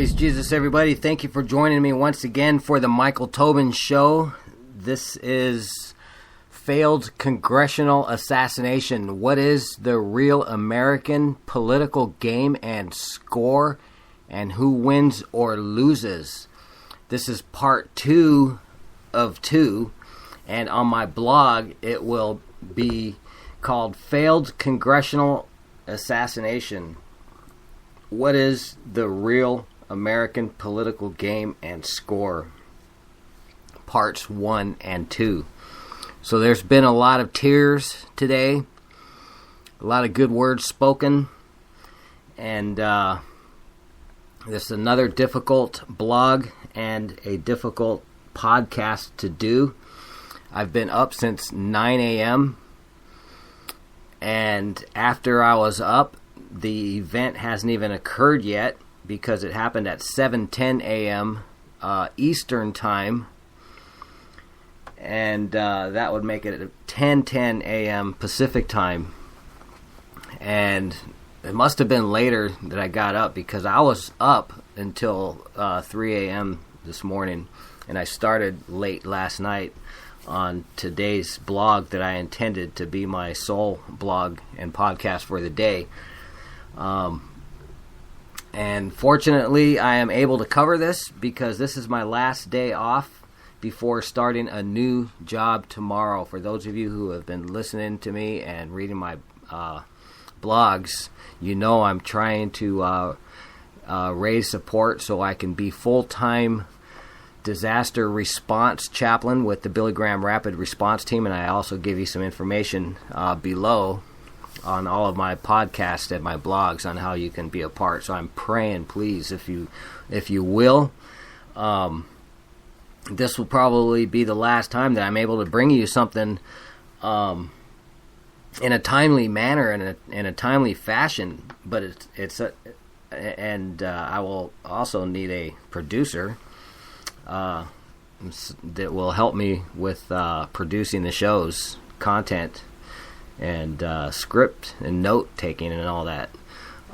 Praise Jesus, everybody. Thank you for joining me once again for the Michael Tobin Show. This is Failed Congressional Assassination. What is the real American political game and score, and who wins or loses? This is part 2 of 2, and on my blog it will be called Failed Congressional Assassination. What is the real American political game and score? Parts 1 and 2. So there's been a lot of tears today, a lot of good words spoken, and this is another difficult blog and a difficult podcast to do. I've been up since 9 a.m., and after I was up, the event hasn't even occurred yet because it happened at 7:10 a.m. Eastern Time, and that would make it at 10:10 a.m. Pacific Time. And it must have been later that I got up because I was up until 3 a.m. this morning, and I started late last night on today's blog that I intended to be my sole blog and podcast for the day. And fortunately, I am able to cover this because this is my last day off before starting a new job tomorrow. For those of you who have been listening to me and reading my blogs, you know I'm trying to raise support so I can be full-time disaster response chaplain with the Billy Graham Rapid Response Team, and I also give you some information below on all of my podcasts and my blogs on how you can be a part. So I'm praying, please, if you will. This will probably be the last time that I'm able to bring you something in a timely manner and in a timely fashion. But I will also need a producer that will help me with producing the show's content and script and note taking and all that.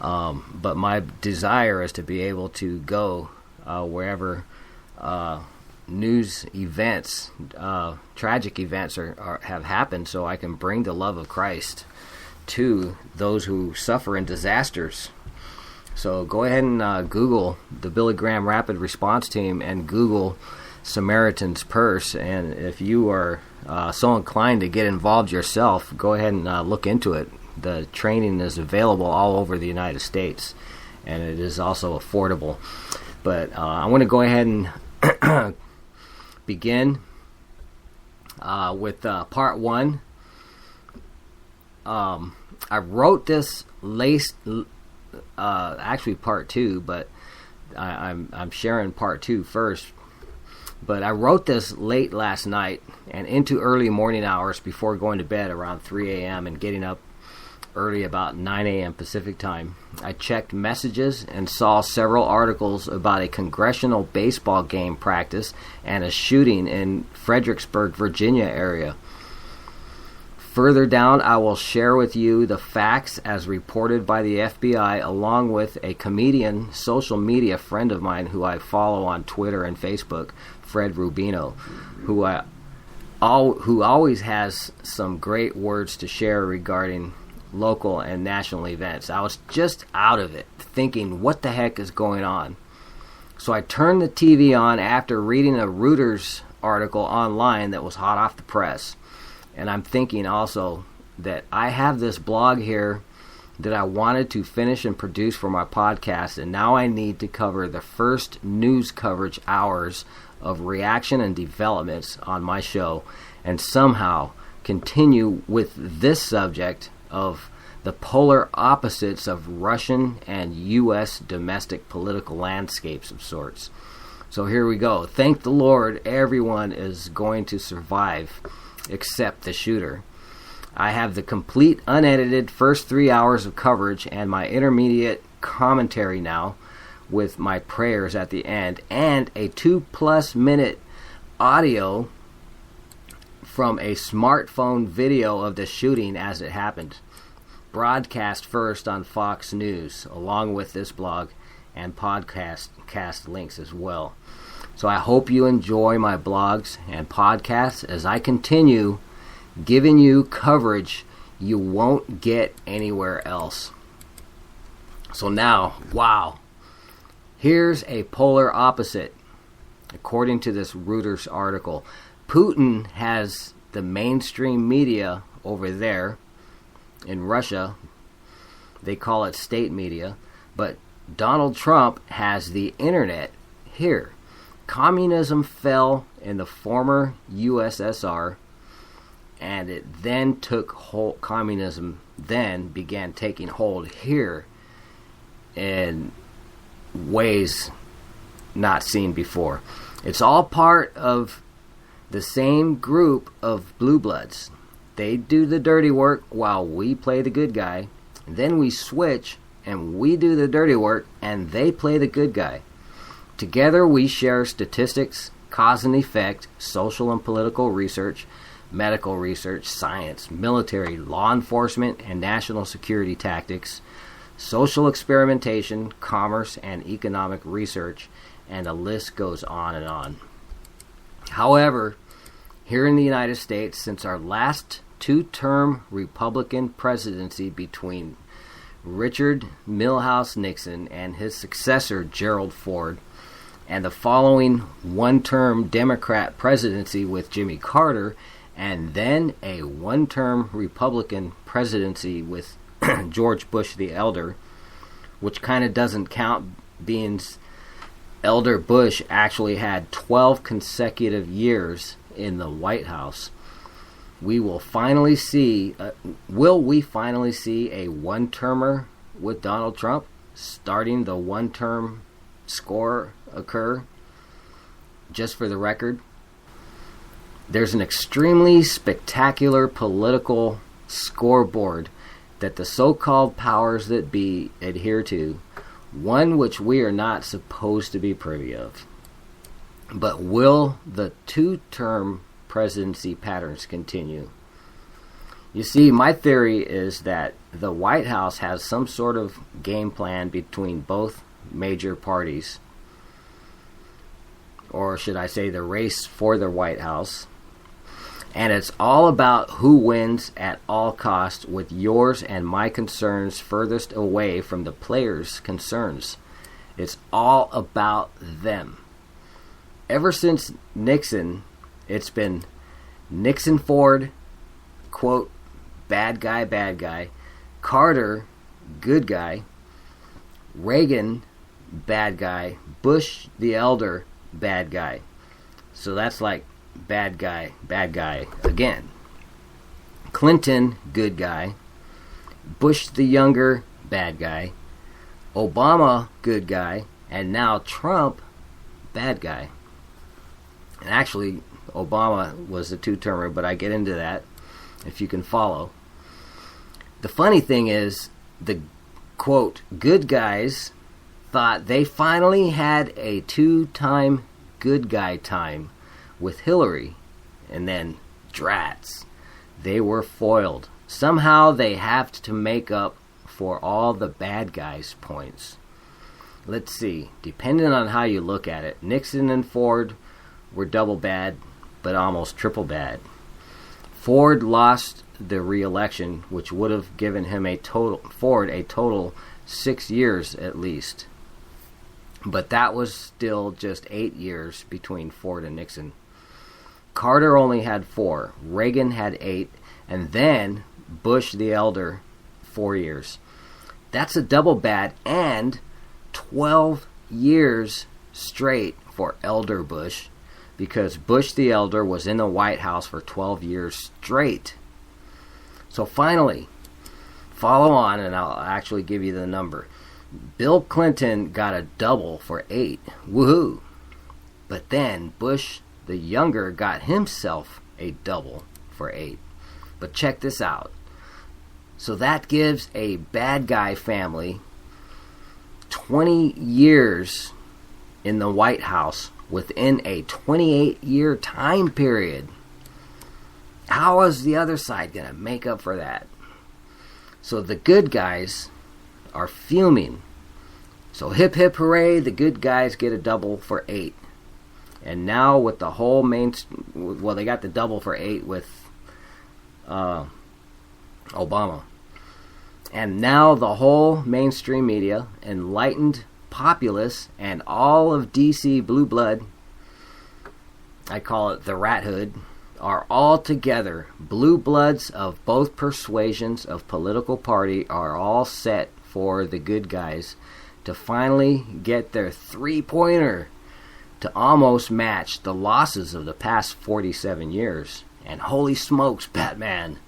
But my desire is to be able to go wherever news events, tragic events have happened, so I can bring the love of Christ to those who suffer in disasters. So go ahead and Google the Billy Graham Rapid Response Team and Google Samaritan's Purse, and if you are so inclined to get involved yourself, go ahead and look into it. The training is available all over the United States, and it is also affordable. But I'm going to go ahead and begin with part 1. I wrote this actually part 2, but I'm sharing part 2 first. But I wrote this late last night and into early morning hours before going to bed around 3 a.m. and getting up early about 9 a.m. Pacific Time. I checked messages and saw several articles about a congressional baseball game practice and a shooting in Fredericksburg, Virginia area. Further down, I will share with you the facts as reported by the FBI, along with a comedian, social media friend of mine who I follow on Twitter and Facebook, Fred Rubino, who always has some great words to share regarding local and national events. I was just out of it, thinking, what the heck is going on? So I turned the TV on after reading a Reuters article online that was hot off the press. And I'm thinking also that I have this blog here that I wanted to finish and produce for my podcast, and now I need to cover the first news coverage hours of reaction and developments on my show, and somehow continue with this subject of the polar opposites of Russian and U.S. domestic political landscapes of sorts. So here we go. Thank the Lord, everyone is going to survive except the shooter. I have the complete unedited first 3 hours of coverage and my intermediate commentary now with my prayers at the end, and a 2+ minute audio from a smartphone video of the shooting as it happened, broadcast first on Fox News along with this blog, and podcast links as well. So I hope you enjoy my blogs and podcasts as I continue giving you coverage you won't get anywhere else. So now, wow, here's a polar opposite. According to this Reuters article, Putin has the mainstream media over there in Russia. They call it state media. But Donald Trump has the internet here. Communism fell in the former USSR, and it then took hold. Communism then began taking hold here in ways not seen before. It's all part of the same group of blue bloods. They do the dirty work while we play the good guy. Then we switch and we do the dirty work and they play the good guy. Together we share statistics, cause and effect, social and political research, medical research, science, military, law enforcement, and national security tactics, social experimentation, commerce, and economic research, and the list goes on and on. However, here in the United States, since our last two-term Republican presidency between Richard Milhous Nixon and his successor Gerald Ford, and the following one-term Democrat presidency with Jimmy Carter, and then a one-term Republican presidency with George Bush the Elder, which kind of doesn't count being Elder Bush actually had 12 consecutive years in the White House. We will finally see, will we finally see a one-termer with Donald Trump, starting the one-term score occur? Just for the record, there's an extremely spectacular political scoreboard that the so-called powers that be adhere to, one which we are not supposed to be privy of. But will the two-term presidency patterns continue? You see, my theory is that the White House has some sort of game plan between both major parties, or should I say the race for the White House, and it's all about who wins at all costs, with yours and my concerns furthest away from the players' concerns. It's all about them. Ever since Nixon, it's been Nixon Ford, quote, bad guy, Carter, good guy, Reagan, bad guy, Bush the Elder, bad guy. So that's like bad guy again. Clinton, good guy. Bush the Younger, bad guy. Obama, good guy. And now Trump, bad guy. And actually, Obama was a two-termer, but I get into that if you can follow. The funny thing is, the, quote, good guys thought they finally had a two-time good guy time with Hillary, and then drats, they were foiled. Somehow they have to make up for all the bad guys' points. Let's see, depending on how you look at it, Nixon and Ford were double bad, but almost triple bad. Ford lost the re-election, which would have given him a total 6 years at least. But that was still just 8 years between Ford and Nixon. Carter only had 4, Reagan had 8, and then Bush the Elder 4 years. That's a double bad, and 12 years straight for Elder Bush, because Bush the Elder was in the White House for 12 years straight. So finally, follow on, and I'll actually give you the number. Bill Clinton got a double for 8. Woohoo! But then Bush the Younger got himself a double for 8. But check this out. So that gives a bad guy family 20 years in the White House within a 28-year time period. How is the other side going to make up for that? So the good guys are fuming. So hip hip hooray, the good guys get a double for 8. And now with the whole they got the double for 8 with Obama. And now the whole mainstream media, enlightened populace, and all of DC blue blood, I call it the rat hood, are all together. Blue bloods of both persuasions of political party are all set for the good guys to finally get their three-pointer to almost match the losses of the past 47 years. And holy smokes, Batman,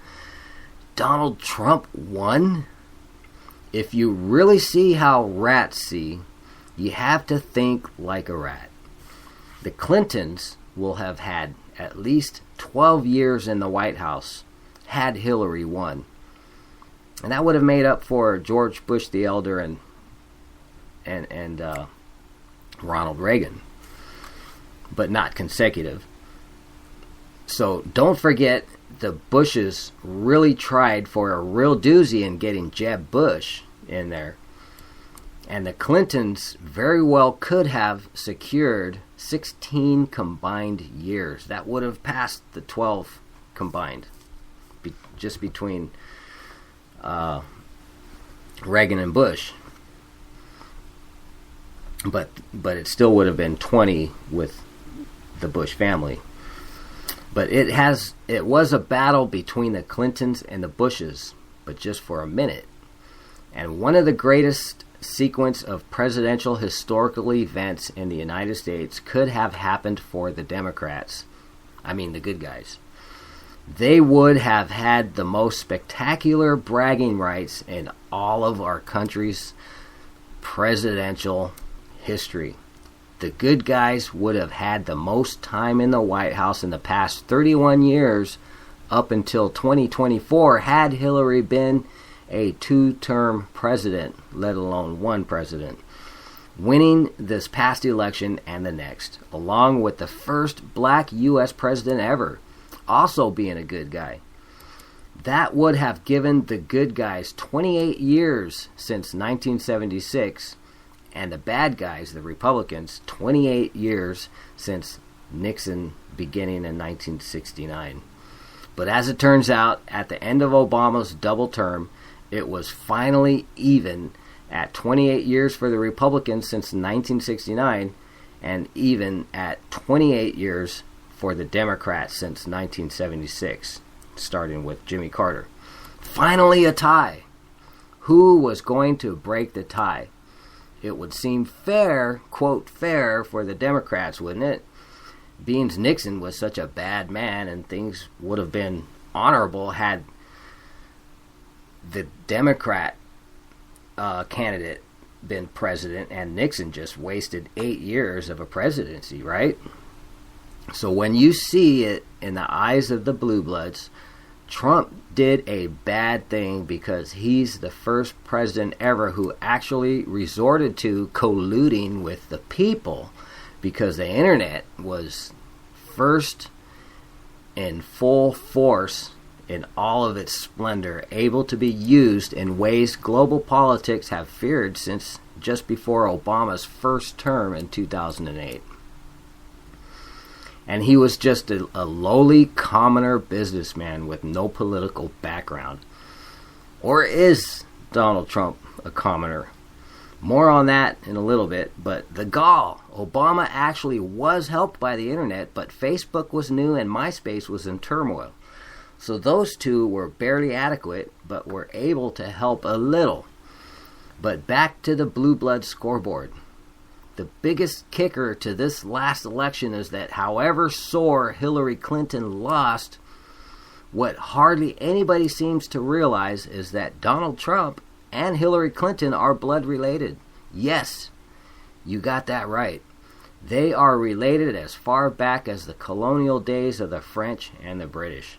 Donald Trump won? If you really see how rats see, you have to think like a rat. The Clintons will have had at least 12 years in the White House had Hillary won. And that would have made up for George Bush the Elder and Ronald Reagan, but not consecutive. So don't forget, the Bushes really tried for a real doozy in getting Jeb Bush in there. And the Clintons very well could have secured 16 combined years. That would have passed the 12 combined, just between Reagan and Bush. But it still would have been 20 with the Bush family. But it was a battle between the Clintons and the Bushes, but just for a minute. And one of the greatest sequence of presidential historical events in the United States could have happened for the Democrats. I mean the good guys. They would have had the most spectacular bragging rights in all of our country's presidential history. The good guys would have had the most time in the White House in the past 31 years up until 2024 had Hillary been a 2-term president, let alone one president, winning this past election and the next, along with the first black U.S. president ever, also being a good guy. That would have given the good guys 28 years since 1976, and the bad guys, the Republicans, 28 years since Nixon beginning in 1969. But as it turns out, at the end of Obama's double term, it was finally even at 28 years for the Republicans since 1969, and even at 28 years for the Democrats since 1976, starting with Jimmy Carter. Finally a tie. Who was going to break the tie? It would seem fair, quote, fair for the Democrats, wouldn't it? Being Nixon was such a bad man, and things would have been honorable had the Democrat candidate been president, and Nixon just wasted 8 years of a presidency, right? So when you see it in the eyes of the blue bloods, Trump did a bad thing because he's the first president ever who actually resorted to colluding with the people, because the internet was first in full force in all of its splendor, able to be used in ways global politics have feared since just before Obama's first term in 2008. And he was just a lowly commoner businessman with no political background. Or is Donald Trump a commoner? More on that in a little bit, but the gall. Obama actually was helped by the internet, but Facebook was new and MySpace was in turmoil. So those two were barely adequate, but were able to help a little. But back to the blue blood scoreboard. The biggest kicker to this last election is that however sore Hillary Clinton lost, what hardly anybody seems to realize is that Donald Trump and Hillary Clinton are blood related. Yes, you got that right. They are related as far back as the colonial days of the French and the British.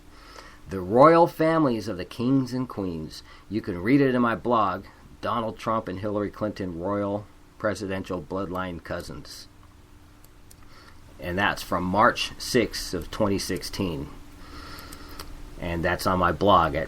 The royal families of the kings and queens. You can read it in my blog, Donald Trump and Hillary Clinton Royal Presidential Bloodline Cousins. And that's from March 6th of 2016. And that's on my blog at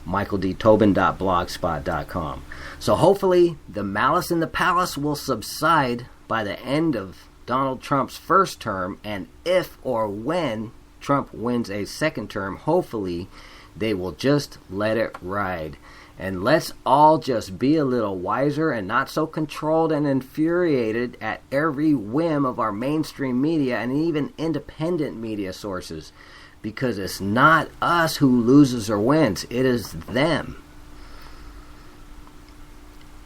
michaeldtobin.blogspot.com. So hopefully the malice in the palace will subside by the end of Donald Trump's first term, and if or when Trump wins a second term, hopefully they will just let it ride. And let's all just be a little wiser and not so controlled and infuriated at every whim of our mainstream media and even independent media sources. Because it's not us who loses or wins, it is them.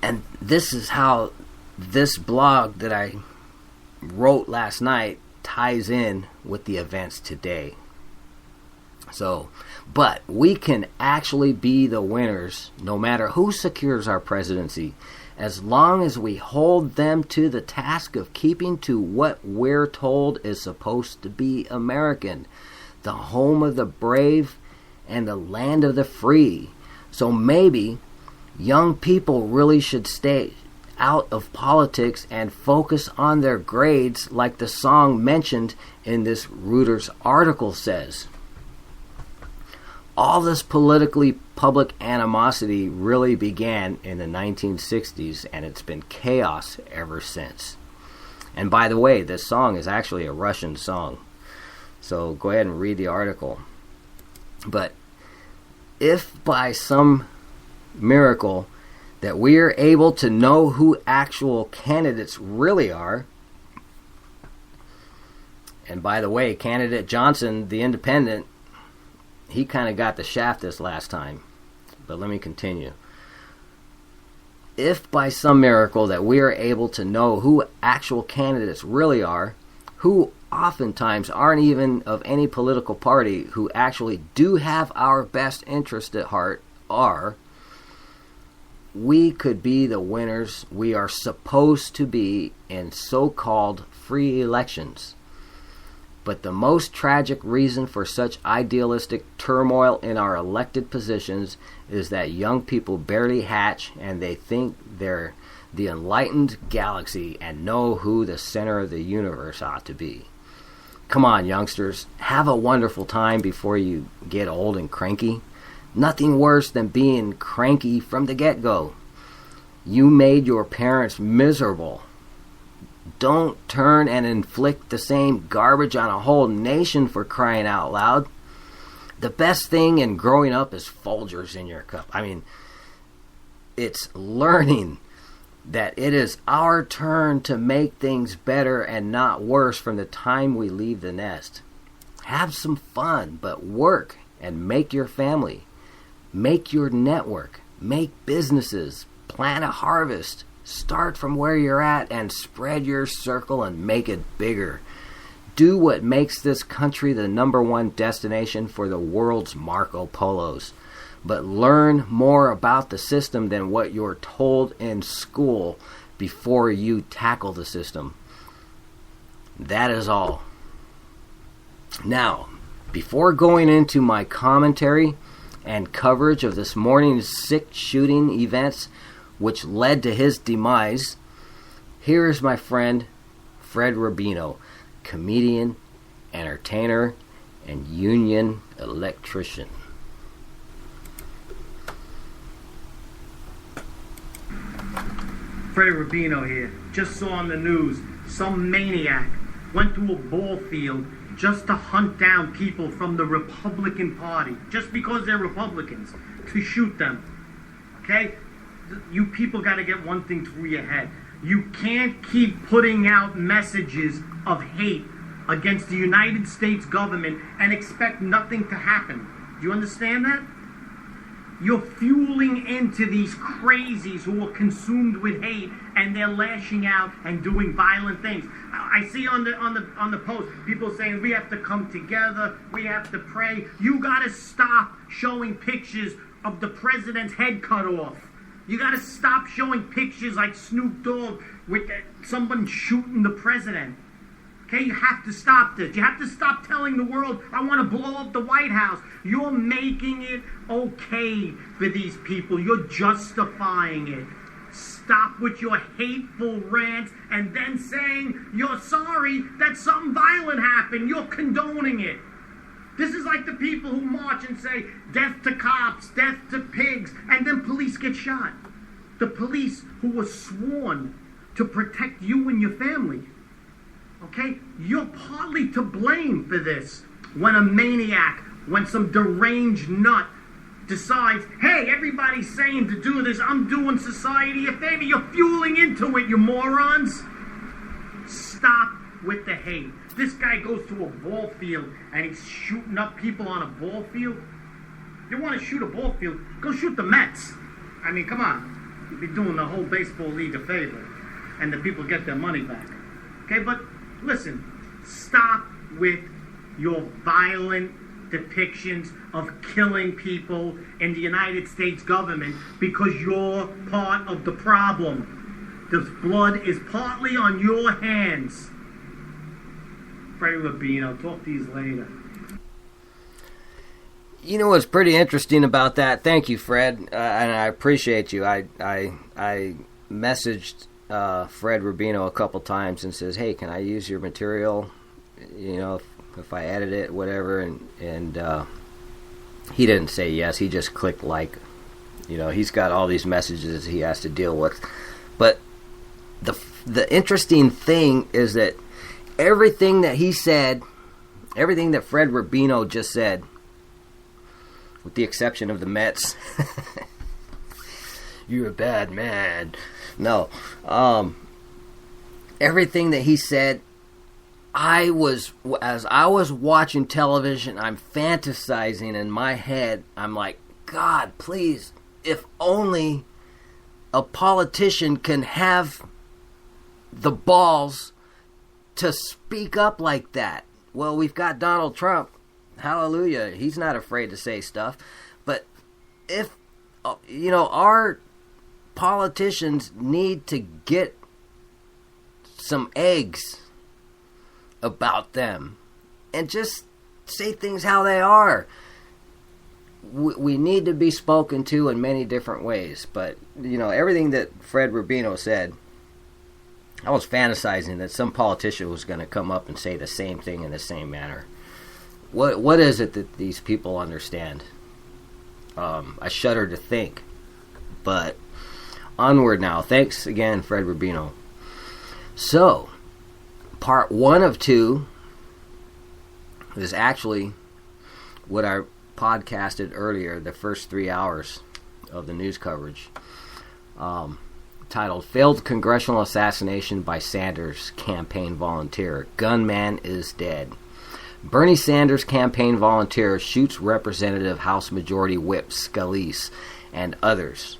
And this is how this blog that I wrote last night ties in with the events today. So, but we can actually be the winners no matter who secures our presidency, as long as we hold them to the task of keeping to what we're told is supposed to be American, the home of the brave and the land of the free. So maybe young people really should stay out of politics and focus on their grades, like the song mentioned in this Reuters article says. All this politically public animosity really began in the 1960s, and it's been chaos ever since. And by the way, this song is actually a Russian song. So go ahead and read the article. But if by some miracle that we are able to know who actual candidates really are, and by the way, candidate Johnson, the independent, he kind of got the shaft this last time. But let me continue. If by some miracle that we are able to know who actual candidates really are, who oftentimes aren't even of any political party, who actually do have our best interest at heart, we could be the winners we are supposed to be in so-called free elections. But the most tragic reason for such idealistic turmoil in our elected positions is that young people barely hatch and they think they're the enlightened galaxy and know who the center of the universe ought to be. Come on, youngsters, have a wonderful time before you get old and cranky. Nothing worse than being cranky from the get-go. You made your parents miserable. Don't turn and inflict the same garbage on a whole nation, for crying out loud. The best thing in growing up is Folgers in your cup. I mean, it's learning that it is our turn to make things better and not worse from the time we leave the nest. Have some fun, but work and make your family. Make your network. Make businesses. Plan a harvest. Start from where you're at and spread your circle and make it bigger. Do what makes this country the #1 destination for the world's Marco Polos. But learn more about the system than what you're told in school before you tackle the system. That is all. Now, before going into my commentary and coverage of this morning's sick shooting events which led to his demise, here is my friend Fred Rubino, comedian, entertainer, and union electrician. Freddie Rubino here. Just saw on the news some maniac went to a ball field just to hunt down people from the Republican Party, just because they're Republicans, to shoot them. Okay? You people got to get one thing through your head. You can't keep putting out messages of hate against the United States government and expect nothing to happen. Do you understand that? You're fueling into these crazies who are consumed with hate, and they're lashing out and doing violent things. I see on the post people saying we have to come together, we have to pray. You got to stop showing pictures of the president's head cut off. You got to stop showing pictures like Snoop Dogg with someone shooting the president. Okay, you have to stop this. You have to stop telling the world, I want to blow up the White House. You're making it okay for these people. You're justifying it. Stop with your hateful rants and then saying you're sorry that something violent happened. You're condoning it. This is like the people who march and say, death to cops, death to pigs, and then police get shot. The police who were sworn to protect you and your family. Okay? You're partly to blame for this. When a maniac, when some deranged nut decides, hey, everybody's saying to do this, I'm doing society a favor, you're fueling into it, you morons. Stop with the hate. This guy goes to a ball field and he's shooting up people on a ball field. You want to shoot a ball field, go shoot the Mets. I mean, come on. You'd be doing the whole baseball league a favor. And the people get their money back. Okay, but listen, stop with your violent depictions of killing people in the United States government because you're part of the problem. This blood is partly on your hands. Freddie Rubino, talk to you later. You know what's pretty interesting about that? Thank you, Fred, and I appreciate you. I messaged Fred Rubino a couple times and says, hey, can I use your material? You know, if I edit it, whatever, and he didn't say yes. He just clicked like. You know, he's got all these messages he has to deal with. But the interesting thing is that everything that he said, everything that Fred Rubino just said, with the exception of the Mets, you're a bad man. No, everything that he said, as I was watching television, I'm fantasizing in my head. I'm like, God, please, if only a politician can have the balls to speak up like that. Well, we've got Donald Trump. Hallelujah. He's not afraid to say stuff. But if, you know, our politicians need to get some eggs about them and just say things how they are. We need to be spoken to in many different ways. But, you know, everything that Fred Rubino said, I was fantasizing that some politician was going to come up and say the same thing in the same manner. What is it that these people understand? I shudder to think. But onward now. Thanks again, Fred Rubino. So, part 1 of 2 is actually what I podcasted earlier, the first 3 hours of the news coverage. Titled, Failed Congressional Assassination by Sanders Campaign Volunteer. Gunman is Dead. Bernie Sanders campaign volunteer shoots Representative House Majority Whip Scalise and others.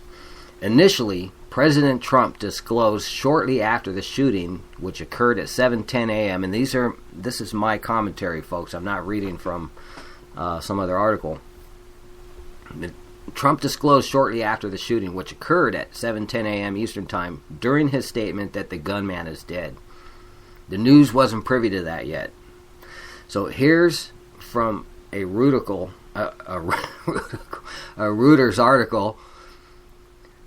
Initially, President Trump disclosed shortly after the shooting, which occurred at 7:10 a.m., and this is my commentary, folks. I'm not reading from some other article. Trump disclosed shortly after the shooting, which occurred at 7:10 a.m. Eastern Time, during his statement that the gunman is dead. The news wasn't privy to that yet. So here's from a Reuters article.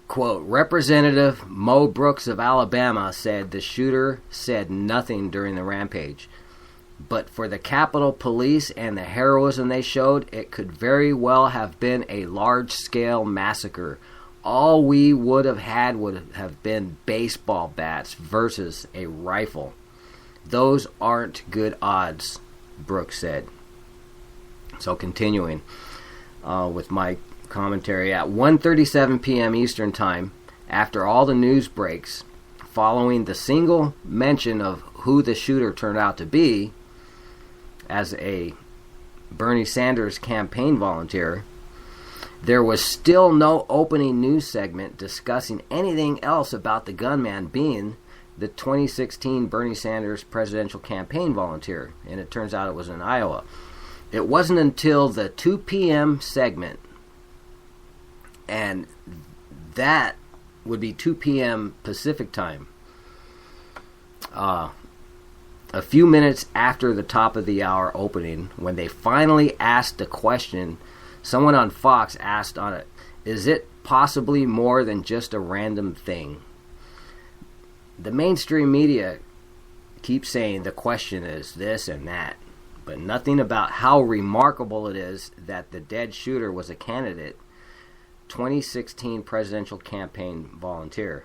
Quote, Representative Mo Brooks of Alabama said the shooter said nothing during the rampage. But for the Capitol Police and the heroism they showed, it could very well have been a large-scale massacre. All we would have been baseball bats versus a rifle. Those aren't good odds, Brooks said. So continuing with my commentary, at 1:37 p.m. Eastern Time, after all the news breaks, following the single mention of who the shooter turned out to be, as a Bernie Sanders campaign volunteer, there was still no opening news segment discussing anything else about the gunman being the 2016 Bernie Sanders presidential campaign volunteer, and it turns out it was in Iowa. It wasn't until the 2 p.m. segment, and that would be 2 p.m. Pacific time, a few minutes after the top of the hour opening, when they finally asked the question, someone on Fox asked on it, is it possibly more than just a random thing? The mainstream media keeps saying the question is this and that. but nothing about how remarkable it is that the dead shooter was a candidate 2016 presidential campaign volunteer.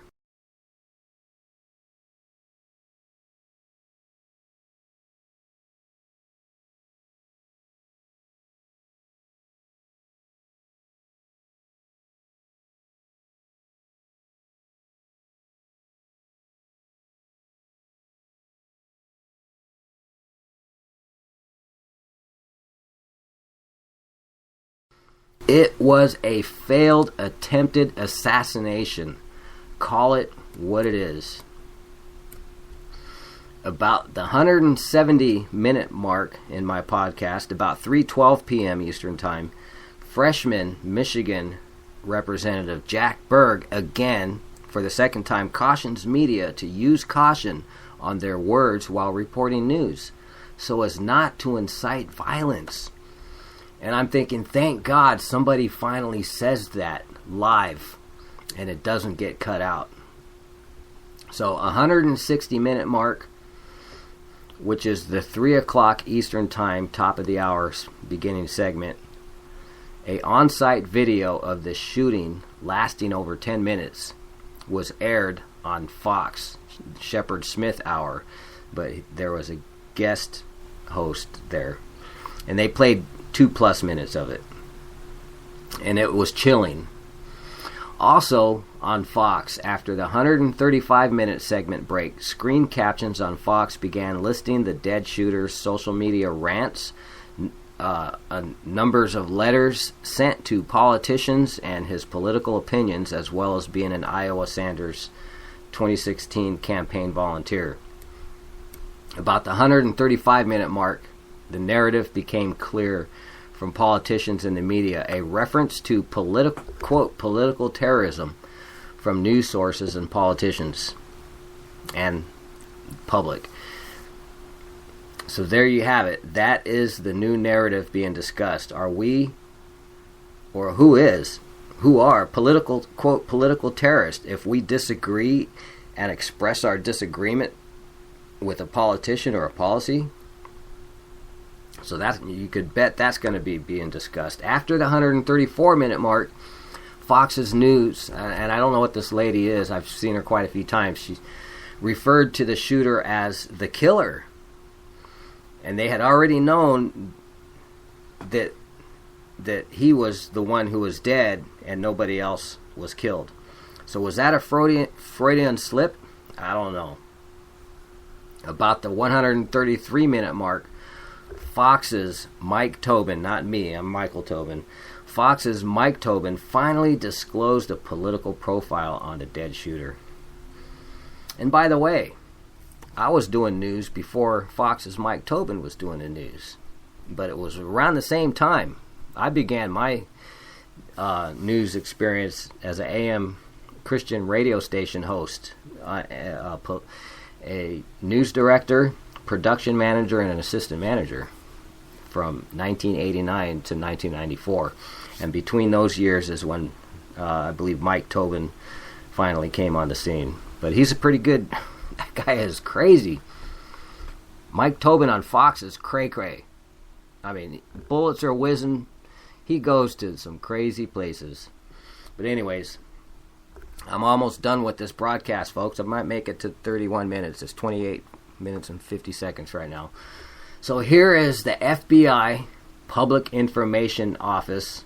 It was a failed attempted assassination. Call it what it is. About the 170-minute mark in my podcast, about 3:12 p.m. Eastern Time, freshman Michigan Representative Jack Berg, again, for the second time, cautions media to use caution on their words while reporting news, so as not to incite violence. And I'm thinking, thank God somebody finally says that live and it doesn't get cut out. So 160-minute mark, which is the 3 o'clock Eastern Time, top of the hour beginning segment. A on-site video of the shooting lasting over 10 minutes was aired on Fox, Shepard Smith Hour, but there was a guest host there. And they played 2+ minutes of it. And it was chilling. Also on Fox, after the 135-minute segment break, screen captions on Fox began listing the dead shooter's social media rants, numbers of letters sent to politicians and his political opinions, as well as being an Iowa Sanders 2016 campaign volunteer. About the 135-minute mark, the narrative became clear from politicians and the media, a reference to quote, political terrorism from news sources and politicians and public. So there you have it. That is the new narrative being discussed. Are we, or who are political, quote, political terrorists if we disagree and express our disagreement with a politician or a policy? So that you could bet that's going to be being discussed. After the 134-minute mark, Fox's News, and I don't know what this lady is, I've seen her quite a few times, she referred to the shooter as the killer. And they had already known that he was the one who was dead and nobody else was killed. So was that a Freudian slip? I don't know. About the 133-minute mark, Fox's Mike Tobin, not me, I'm Michael Tobin. Fox's Mike Tobin finally disclosed a political profile on the dead shooter. And by the way, I was doing news before Fox's Mike Tobin was doing the news. But it was around the same time I began my news experience as an AM Christian radio station host, a news director, production manager, and an assistant manager from 1989 to 1994. And between those years is when I believe Mike Tobin finally came on the scene. But he's a pretty good... That guy is crazy. Mike Tobin on Fox is cray-cray. I mean, bullets are whizzing. He goes to some crazy places. But anyways, I'm almost done with this broadcast, folks. I might make it to 31 minutes. It's 28 minutes and 50 seconds right now. So here is the FBI Public Information Office,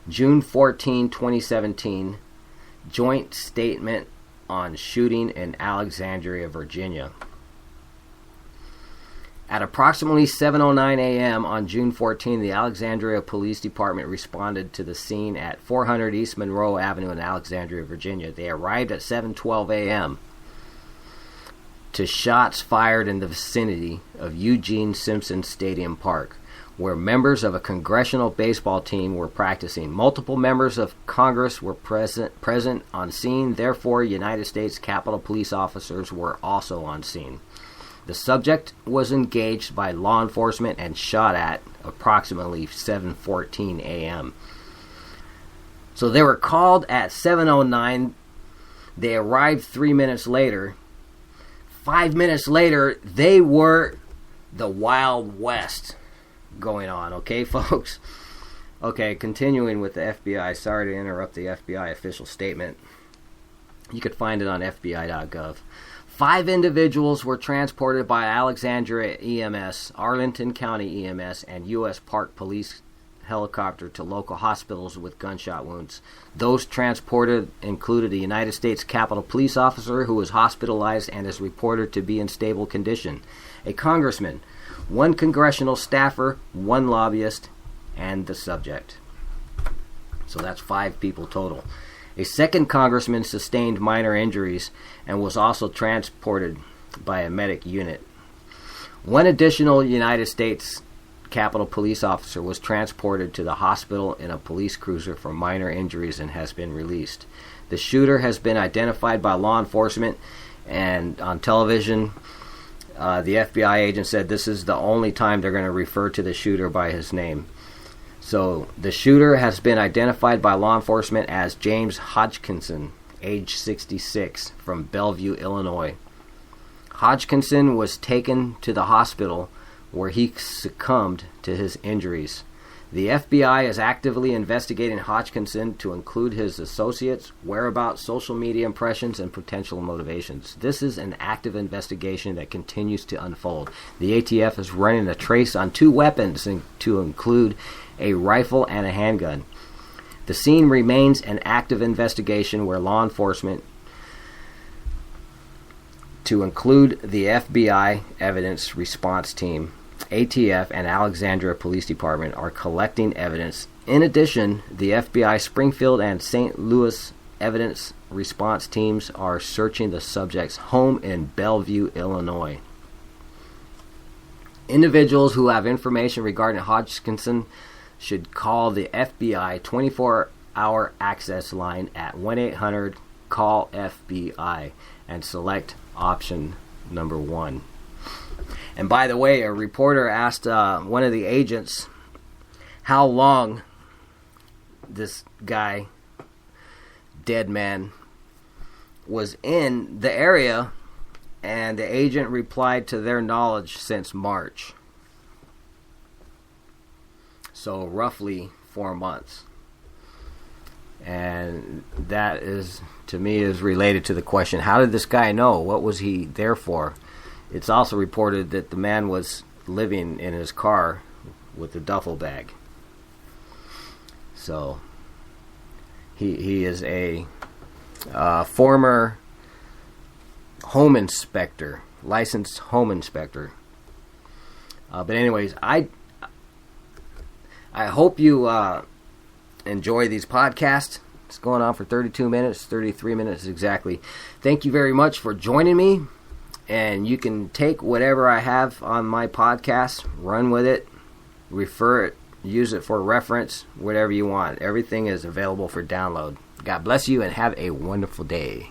June 14, 2017, joint statement on shooting in Alexandria, Virginia. At approximately 7:09 a.m. on June 14, the Alexandria Police Department responded to the scene at 400 East Monroe Avenue in Alexandria, Virginia. They arrived at 7:12 a.m. to shots fired in the vicinity of Eugene Simpson Stadium Park, where members of a congressional baseball team were practicing. Multiple members of Congress were present on scene. Therefore, United States Capitol Police officers were also on scene. The subject was engaged by law enforcement and shot at approximately 7:14 a.m. So they were called at 7:09. They arrived 3 minutes later. 5 minutes later, they were the Wild West. going on, okay, folks? Okay, continuing with the FBI. Sorry to interrupt the FBI official statement. You could find it on FBI.gov. 5 individuals were transported by Alexandria EMS, Arlington County EMS, and U.S. Park Police helicopter to local hospitals with gunshot wounds. Those transported included a United States Capitol Police officer who was hospitalized and is reported to be in stable condition, a congressman, 1 congressional staffer, 1 lobbyist, and the subject. So that's 5 people total. A second congressman sustained minor injuries and was also transported by a medic unit. 1 additional United States Capitol Police officer was transported to the hospital in a police cruiser for minor injuries and has been released. The shooter has been identified by law enforcement, and on television, the FBI agent said this is the only time they're going to refer to the shooter by his name. So the shooter has been identified by law enforcement as James Hodgkinson, age 66, from Bellevue, Illinois. Hodgkinson was taken to the hospital where he succumbed to his injuries. The FBI is actively investigating Hodgkinson to include his associates, whereabouts, social media impressions, and potential motivations. This is an active investigation that continues to unfold. The ATF is running a trace on 2 weapons to include a rifle and a handgun. The scene remains an active investigation where law enforcement, to include the FBI Evidence Response Team, ATF, and Alexandria Police Department, are collecting evidence. In addition, the FBI Springfield and St. Louis Evidence Response Teams are searching the subject's home in Bellevue, Illinois. Individuals who have information regarding Hodgkinson should call the FBI 24-hour access line at 1-800-CALL-FBI and select option number 1. And by the way, a reporter asked one of the agents how long this guy, dead man, was in the area, and the agent replied to their knowledge since March. So roughly 4 months. And that is, to me, is related to the question, how did this guy know? What was he there for? It's also reported that the man was living in his car with a duffel bag. So he is a former home inspector, licensed home inspector. But anyways, I hope you enjoy these podcasts. It's going on for 32 minutes, 33 minutes exactly. Thank you very much for joining me. And you can take whatever I have on my podcast, run with it, refer it, use it for reference, whatever you want. Everything is available for download. God bless you and have a wonderful day.